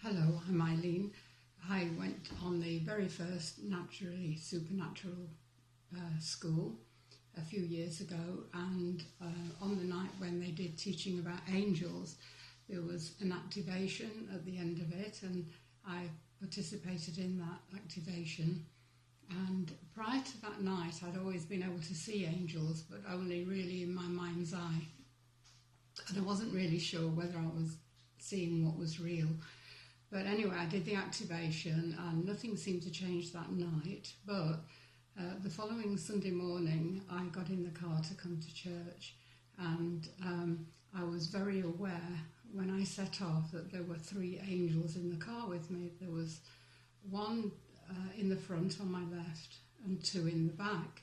Hello, I'm Eileen. I went on the very first naturally supernatural school a few years ago, and on the night when they did teaching about angels, there was an activation at the end of it, and I participated in that activation. And prior to that night, I'd always been able to see angels, but only really in my mind's eye. And I wasn't really sure whether I was seeing what was real. But anyway, I did the activation and nothing seemed to change that night. But the following Sunday morning, I got in the car to come to church, and I was very aware when I set off that there were 3 angels in the car with me. There was one in the front on my left and 2 in the back.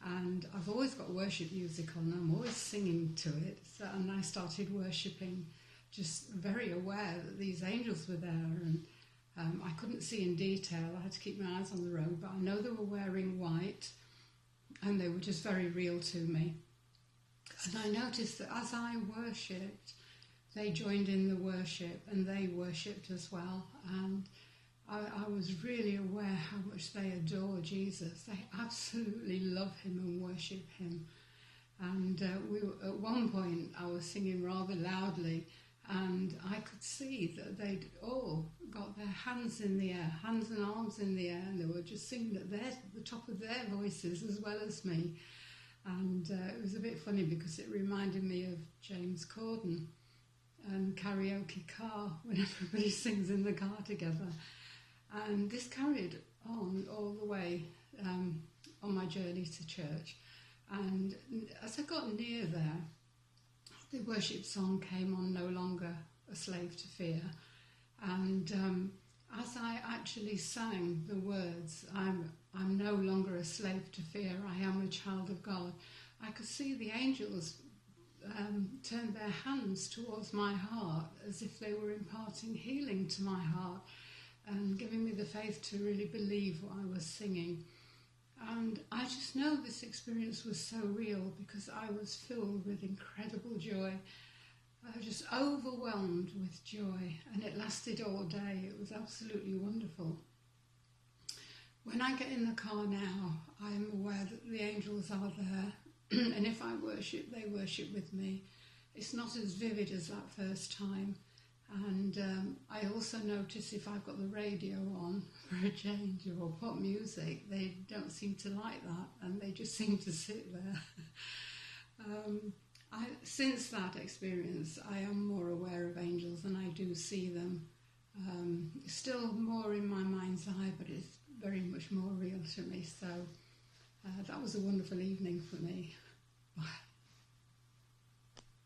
And I've always got worship music on, I'm always singing to it. And I started worshipping, just very aware that these angels were there, and I couldn't see in detail. I had to keep my eyes on the road, but I know they were wearing white and they were just very real to me. And I noticed that as I worshipped, they joined in the worship and they worshipped as well. And I was really aware how much they adore Jesus. They absolutely love him and worship him. And at one point I was singing rather loudly, and I could see that they'd all got their hands in the air, hands and arms in the air, and they were just singing at the top of their voices as well as me. And it was a bit funny because it reminded me of James Corden and Karaoke Car, when everybody sings in the car together. And this carried on all the way on my journey to church. And as I got near there, the worship song came on, No Longer a Slave to Fear. And as I actually sang the words, I'm no longer a slave to fear, I am a child of God, I could see the angels turn their hands towards my heart as if they were imparting healing to my heart and giving me the faith to really believe what I was singing. And I just know this experience was so real because I was filled with incredible joy. I was just overwhelmed with joy, and it lasted all day. It was absolutely wonderful. When I get in the car now, I'm aware that the angels are there, and if I worship, they worship with me. It's not as vivid as that first time. And I also notice if I've got the radio on for a change or pop music, they don't seem to like that, and they just seem to sit there. Since that experience, I am more aware of angels and I do see them. Still more in my mind's eye, but it's very much more real to me. So that was a wonderful evening for me.